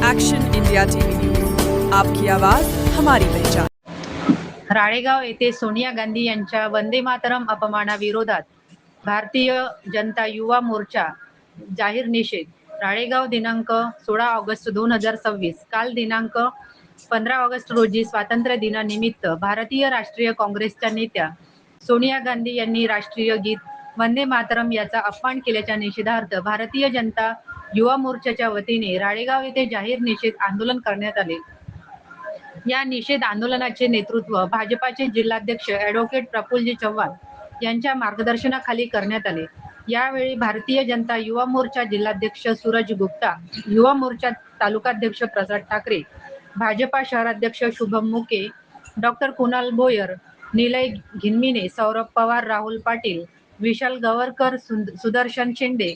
Action India TV news, आपकी आवाज हमारी पहचान। राळेगाव येथे सोनिया गांधी यांच्या वंदे मातरम अपमानाविरोधात भारतीय जनता युवा मोर्चा जाहीर निषेध. राळेगाव दिनांक 16 ऑगस्ट 2026. काल दिनांक 15 ऑगस्ट रोजी स्वातंत्र्य दिनानिमित्त भारतीय राष्ट्रीय काँग्रेसच्या नेत्या सोनिया गांधी यांनी राष्ट्रीय गीत वंदे मातरम याचा अपमान केल्याच्या निषेधार्थ भारतीय जनता युवा मोर्चाच्या वतीने राळेगाव येथे जाहीर निषेध आंदोलन करण्यात आले. या निषेध आंदोलनाचे नेतृत्व भाजपाचे जिल्हाध्यक्ष ॲडव्होकेट प्रफुल्लजी चव्हाण यांच्या मार्गदर्शनाखाली करण्यात आले. यावेळी भारतीय जनता युवा मोर्चा जिल्हाध्यक्ष सूरज गुप्ता, युवा मोर्चा तालुकाध्यक्ष प्रसाद ठाकरे, भाजपा शहराध्यक्ष शुभम मुके, डॉक्टर कुणाल भोयर, निलय घिन्मिने, सौरभ पवार, राहुल पाटील, विशाल गवरकर, सुदर्शन शिंदे,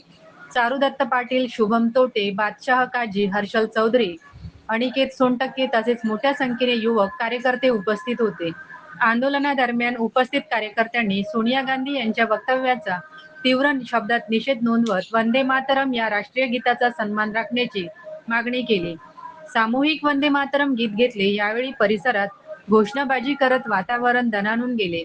चारुदत्त पाटील, शुभम तोटे, बादशाह काजी, हर्षल चौधरी, अनिकेत सोनटक्के तसेच मोठ्या संख्येने युवक कार्यकर्ते उपस्थित होते. आंदोलनादरम्यान उपस्थित कार्यकर्त्यांनी सोनिया गांधी यांच्या वक्तव्याचा तीव्र शब्दात निषेध नोंदवत वंदे मातरम या राष्ट्रीय गीताचा सन्मान राखण्याची मागणी केली. सामूहिक वंदे मातरम गीत घेतले. यावेळी परिसरात घोषणाबाजी करत वातावरण दणाणून गेले.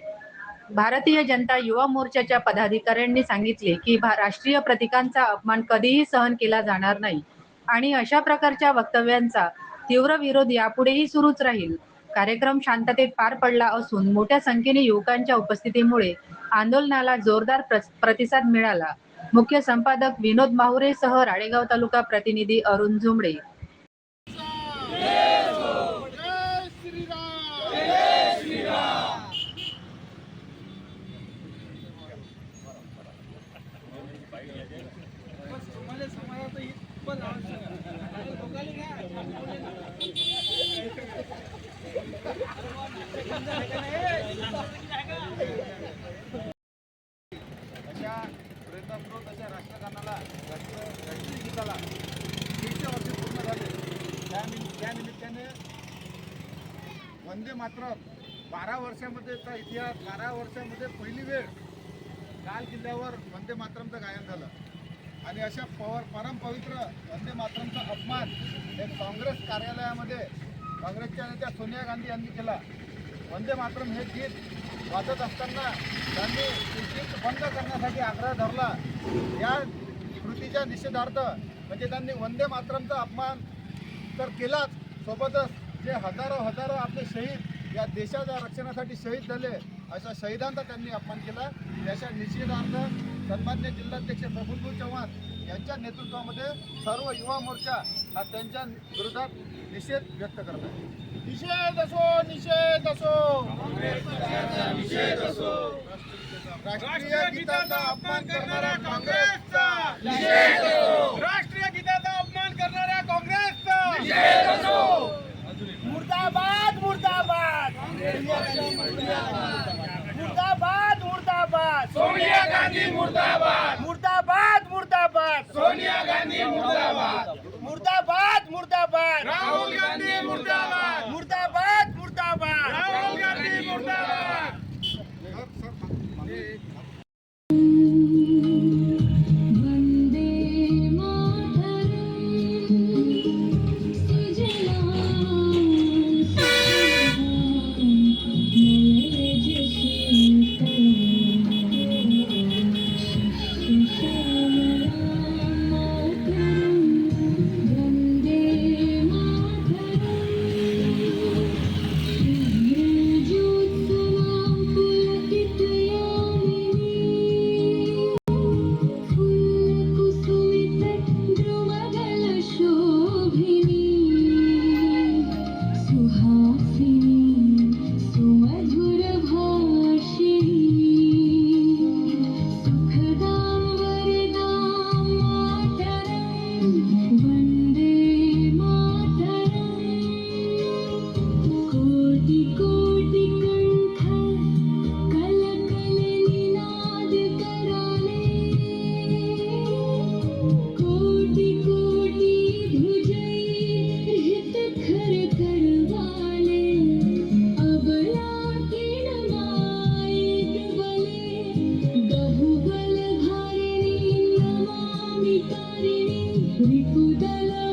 भारतीय जनता युवा मोर्चाच्या पदाधिकाऱ्यांनी सांगितले की राष्ट्रीय प्रतीकांचा अपमान कधीही सहन केला जाणार नाही आणि अशा प्रकारच्या वक्तव्यांचा तीव्र विरोध यापुढेही सुरूच राहील. कार्यक्रम शांततेत पार पडला असून मोठ्या संख्येने युवकांच्या उपस्थितीमुळे आंदोलनाला जोरदार प्रतिसाद मिळाला. मुख्य संपादक विनोद माहुरेसह राळेगाव तालुका प्रतिनिधी अरुण झुमडे. अशा प्रयत्नापूर्वक अशा राष्ट्रगानाला राष्ट्रीय गीताला 100 वर्ष पूर्ण झाले. त्या निमित्ताने वंदे मातरम 12 वर्षामध्येचा इतिहास, 12 वर्षामध्ये पहिली वेळ लाल किल्ल्यावर वंदे मातरमचं गायन झालं आणि अशा परमपवित्र वंदे मातरमचा अपमान एक काँग्रेस कार्यालयामध्ये काँग्रेसच्या नेत्या सोनिया गांधी यांनी केला. वंदे मातरम हे गीत वाजत असताना त्यांनी गीत बंद करण्यासाठी आग्रह धरला. या कृतीच्या निषेधार्थ म्हणजे त्यांनी वंदे मातरमचा अपमान तर केलाच, सोबतच जे हजारो आपले शहीद या देशाच्या रक्षणासाठी शहीद झाले अशा शहीदांचा त्यांनी अपमान केला. त्याच्या निषेधार्थ सन्मान्य जिल्हाध्यक्ष प्रफुल्लजी चव्हाण यांच्या नेतृत्वामध्ये सर्व युवा मोर्चा हा त्यांच्या विरोधात निषेध व्यक्त करत आहे. निषेध असो राष्ट्रीय गीताचा अपमान करणाऱ्या काँग्रेसचा निषेध असो. राष्ट्रीय गीताचा अपमान करणाऱ्या काँग्रेसचा निषेध असो. मुर्दाबाद मुर्दाबाद मुर्दाबाद मुर्दाबाद सोनिया गांधी मुर्दाबाद मुर्दाबाद मुर्दाबाद सोनिया गांधी मुर्दाबाद मुर्दाबाद मुर्दाबाद राहुल गांधी मुर्दाबाद मुर्दाबाद मुर्दाबाद राहुल गांधी मुर्दाबाद. Ripu dala